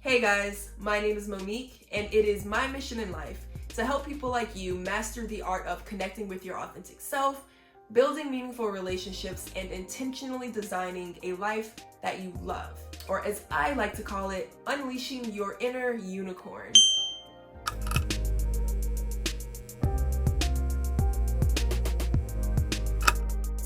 Hey guys, my name is Monique, and it is my mission in life to help people like you master the art of connecting with your authentic self, building meaningful relationships, and intentionally designing a life that you love. Or as I like to call it, unleashing your inner unicorn.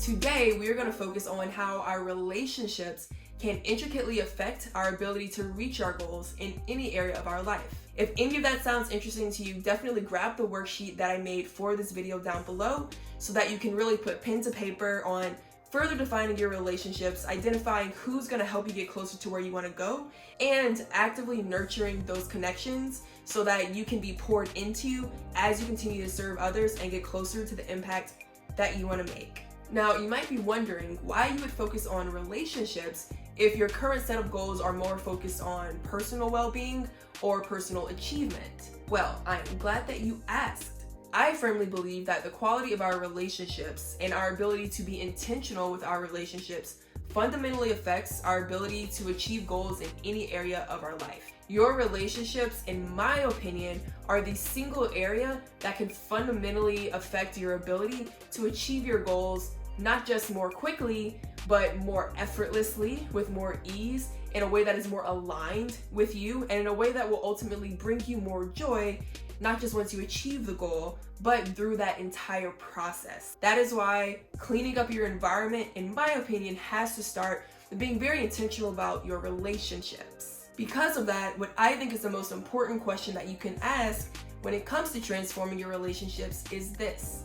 Today, we are going to focus on how our relationships can intricately affect our ability to reach our goals in any area of our life. If any of that sounds interesting to you, definitely grab the worksheet that I made for this video down below so that you can really put pen to paper on further defining your relationships, identifying who's going to help you get closer to where you want to go, and actively nurturing those connections so that you can be poured into as you continue to serve others and get closer to the impact that you want to make. Now, you might be wondering why you would focus on relationships if your current set of goals are more focused on personal well-being or personal achievement. Well, I am glad that you asked. I firmly believe that the quality of our relationships and our ability to be intentional with our relationships fundamentally affects our ability to achieve goals in any area of our life. Your relationships, in my opinion, are the single area that can fundamentally affect your ability to achieve your goals, not just more quickly, but more effortlessly, with more ease, in a way that is more aligned with you, and in a way that will ultimately bring you more joy, not just once you achieve the goal, but through that entire process. That is why cleaning up your environment, in my opinion, has to start with being very intentional about your relationships. Because of that, what I think is the most important question that you can ask when it comes to transforming your relationships is this: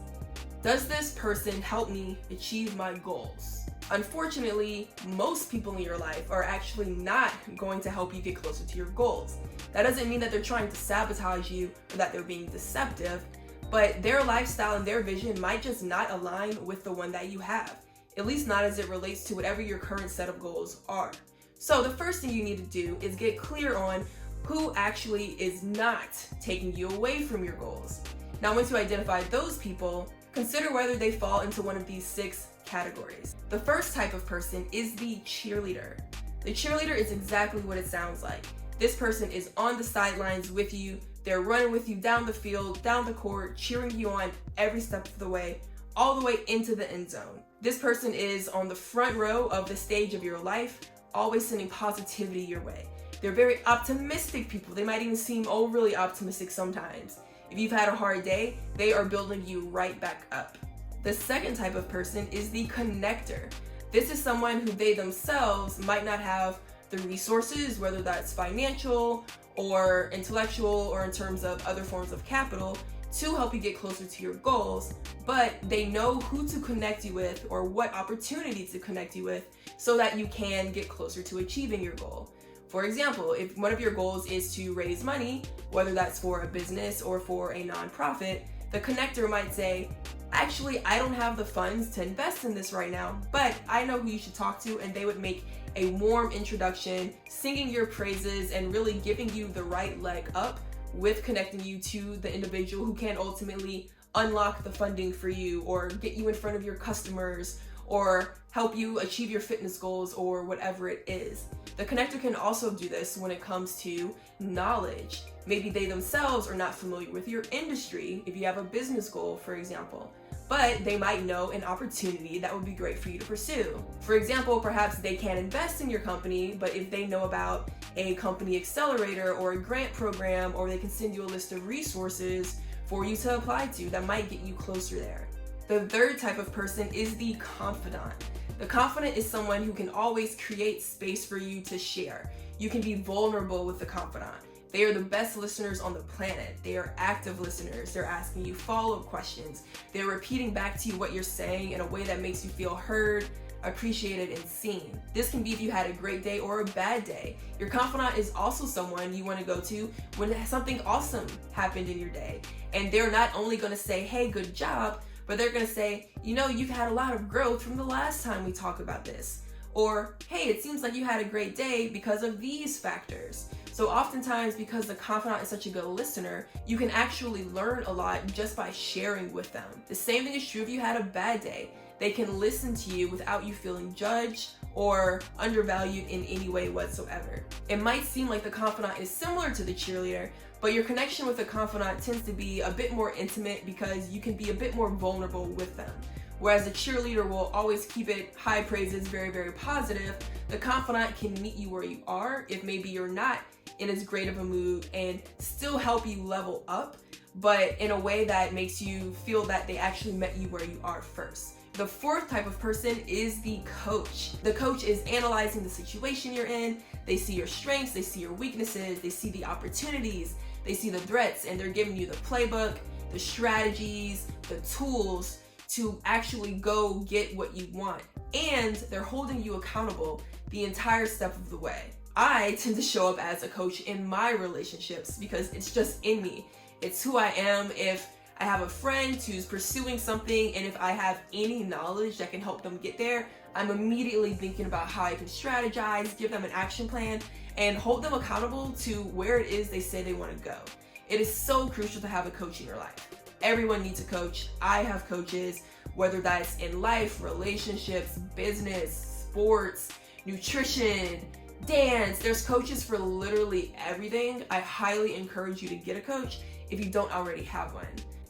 does this person help me achieve my goals? Unfortunately, most people in your life are actually not going to help you get closer to your goals. That doesn't mean that they're trying to sabotage you or that they're being deceptive, but their lifestyle and their vision might just not align with the one that you have, at least not as it relates to whatever your current set of goals are. So the first thing you need to do is get clear on who actually is not taking you away from your goals. Now, once you identify those people, consider whether they fall into one of these 6 categories. The first type of person is the cheerleader. The cheerleader is exactly what it sounds like. This person is on the sidelines with you. They're running with you down the field, down the court, cheering you on every step of the way, all the way into the end zone. This person is on the front row of the stage of your life, always sending positivity your way. They're very optimistic people. They might even seem overly optimistic sometimes. If you've had a hard day, they are building you right back up. The second type of person is the connector. This is someone who they themselves might not have the resources, whether that's financial or intellectual or in terms of other forms of capital, to help you get closer to your goals, but they know who to connect you with or what opportunity to connect you with so that you can get closer to achieving your goal. For example, if one of your goals is to raise money, whether that's for a business or for a nonprofit, the connector might say, actually, I don't have the funds to invest in this right now, but I know who you should talk to, and they would make a warm introduction, singing your praises and really giving you the right leg up with connecting you to the individual who can ultimately unlock the funding for you or get you in front of your customers or help you achieve your fitness goals or whatever it is. The connector can also do this when it comes to knowledge. Maybe they themselves are not familiar with your industry if you have a business goal, for example, but they might know an opportunity that would be great for you to pursue. For example, perhaps they can't invest in your company, but if they know about a company accelerator or a grant program, or they can send you a list of resources for you to apply to that might get you closer there. The third type of person is the confidant. The confidant is someone who can always create space for you to share. You can be vulnerable with the confidant. They are the best listeners on the planet. They are active listeners. They're asking you follow-up questions. They're repeating back to you what you're saying in a way that makes you feel heard, appreciated, and seen. This can be if you had a great day or a bad day. Your confidant is also someone you want to go to when something awesome happened in your day. And they're not only going to say, hey, good job, but they're going to say, you know, you've had a lot of growth from the last time we talked about this. Or, hey, it seems like you had a great day because of these factors. So oftentimes, because the confidant is such a good listener, you can actually learn a lot just by sharing with them. The same thing is true if you had a bad day. they can listen to you without you feeling judged or undervalued in any way whatsoever. It might seem like the confidant is similar to the cheerleader, but your connection with the confidant tends to be a bit more intimate because you can be a bit more vulnerable with them. Whereas the cheerleader will always keep it high praises, very, very positive, the confidant can meet you where you are if maybe you're not in as great of a mood and still help you level up, but in a way that makes you feel that they actually met you where you are first. The fourth type of person is the coach. The coach is analyzing the situation you're in. They see your strengths, they see your weaknesses, they see the opportunities, they see the threats, and they're giving you the playbook, the strategies, the tools to actually go get what you want. And they're holding you accountable the entire step of the way. I tend to show up as a coach in my relationships because it's just in me. It's who I am. If I have a friend who's pursuing something and if I have any knowledge that can help them get there, I'm immediately thinking about how I can strategize, give them an action plan, and hold them accountable to where it is they say they want to go. It is so crucial to have a coach in your life. Everyone needs a coach. I have coaches, whether that's in life, relationships, business, sports, nutrition, dance. There's coaches for literally everything. I highly encourage you to get a coach if you don't already have one.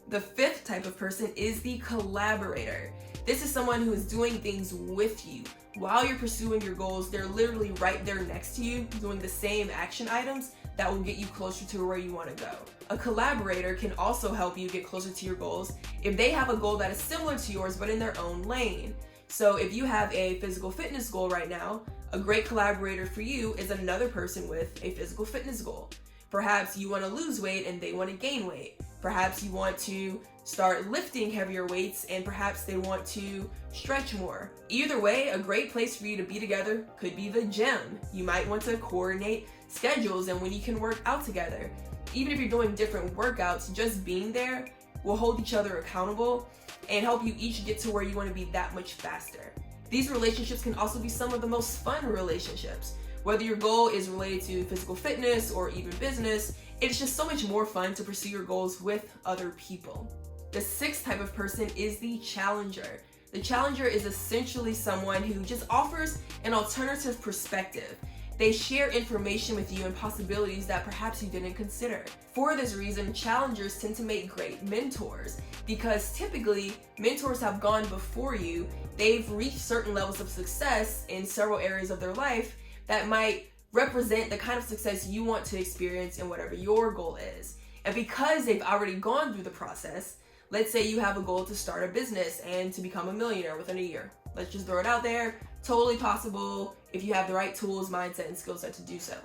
The fifth type of person is the collaborator. This is someone who is doing things with you. While you're pursuing your goals, they're literally right there next to you, doing the same action items that will get you closer to where you want to go. A collaborator can also help you get closer to your goals if they have a goal that is similar to yours but in their own lane. So if you have a physical fitness goal right now, a great collaborator for you is another person with a physical fitness goal. Perhaps you want to lose weight and they want to gain weight. Perhaps you want to start lifting heavier weights and perhaps they want to stretch more. Either way, a great place for you to be together could be the gym. You might want to coordinate schedules and when you can work out together. Even if you're doing different workouts, just being there will hold each other accountable and help you each get to where you want to be that much faster. These relationships can also be some of the most fun relationships. Whether your goal is related to physical fitness or even business, it's just so much more fun to pursue your goals with other people. The sixth type of person is the challenger. The challenger is essentially someone who just offers an alternative perspective. They share information with you and possibilities that perhaps you didn't consider. For this reason, challengers tend to make great mentors because typically mentors have gone before you. They've reached certain levels of success in several areas of their life that might represent the kind of success you want to experience in whatever your goal is. And because they've already gone through the process, let's say you have a goal to start a business and to become a millionaire within a year. Let's just throw it out there. Totally possible if you have the right tools, mindset, and skill set to do so.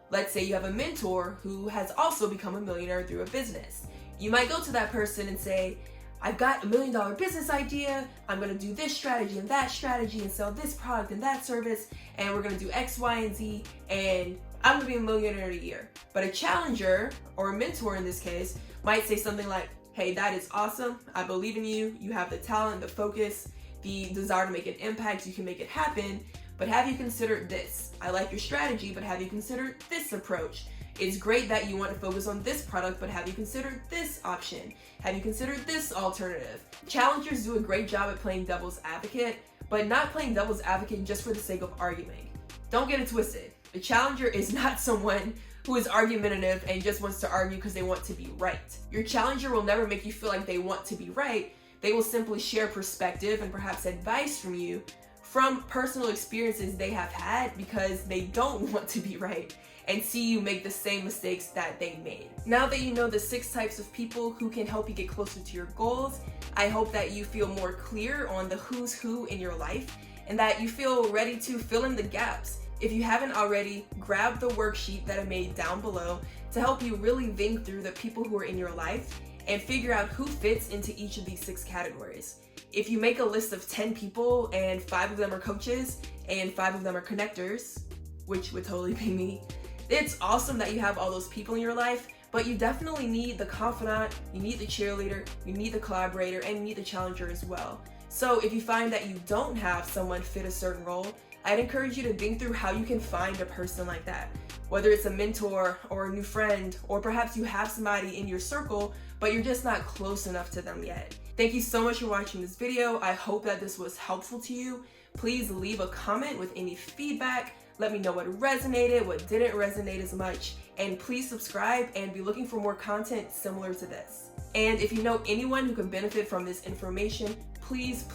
Let's say you have a mentor who has also become a millionaire through a business. You might go to that person and say, I've got $1 million business idea. I'm gonna do this strategy and sell this product and that service, and we're gonna do X, Y, and Z, and I'm gonna be a millionaire in a year. But a challenger, or a mentor in this case, might say something like, hey, that is awesome. I believe in you. You have the talent, the focus, the desire to make an impact. You can make it happen. But have you considered this? I like your strategy, but have you considered this approach? It's great that you want to focus on this product, but have you considered this option? Have you considered this alternative? Challengers do a great job at playing devil's advocate, but not playing devil's advocate just for the sake of arguing. Don't get it twisted. A challenger is not someone who is argumentative and just wants to argue because they want to be right. Your challenger will never make you feel like they want to be right. They will simply share perspective and perhaps advice from you from personal experiences they have had because they don't want to be right and see you make the same mistakes that they made. Now that you know the 6 types of people who can help you get closer to your goals, I hope that you feel more clear on the who's who in your life and that you feel ready to fill in the gaps. If you haven't already, grab the worksheet that I made down below to help you really think through the people who are in your life and figure out who fits into each of these 6 categories. If you make a list of 10 people and 5 of them are coaches and 5 of them are connectors, which would totally be me, it's awesome that you have all those people in your life, but you definitely need the confidant, you need the cheerleader, you need the collaborator, and you need the challenger as well. So if you find that you don't have someone fit a certain role, I'd encourage you to think through how you can find a person like that. Whether it's a mentor or a new friend, or perhaps you have somebody in your circle, but you're just not close enough to them yet. Thank you so much for watching this video. I hope that this was helpful to you. Please leave a comment with any feedback. Let me know what resonated, what didn't resonate as much, and please subscribe and be looking for more content similar to this. And if you know anyone who can benefit from this information, please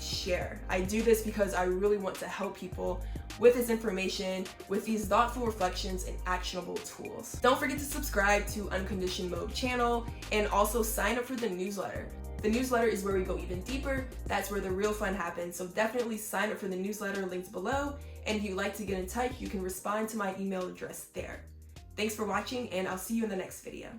share. I do this because I really want to help people with this information, with these thoughtful reflections and actionable tools. Don't forget to subscribe to Unconditioned Mode channel and also sign up for the newsletter. The newsletter is where we go even deeper. That's where the real fun happens. So definitely sign up for the newsletter, links below. And if you'd like to get in touch, you can respond to my email address there. Thanks for watching, and I'll see you in the next video.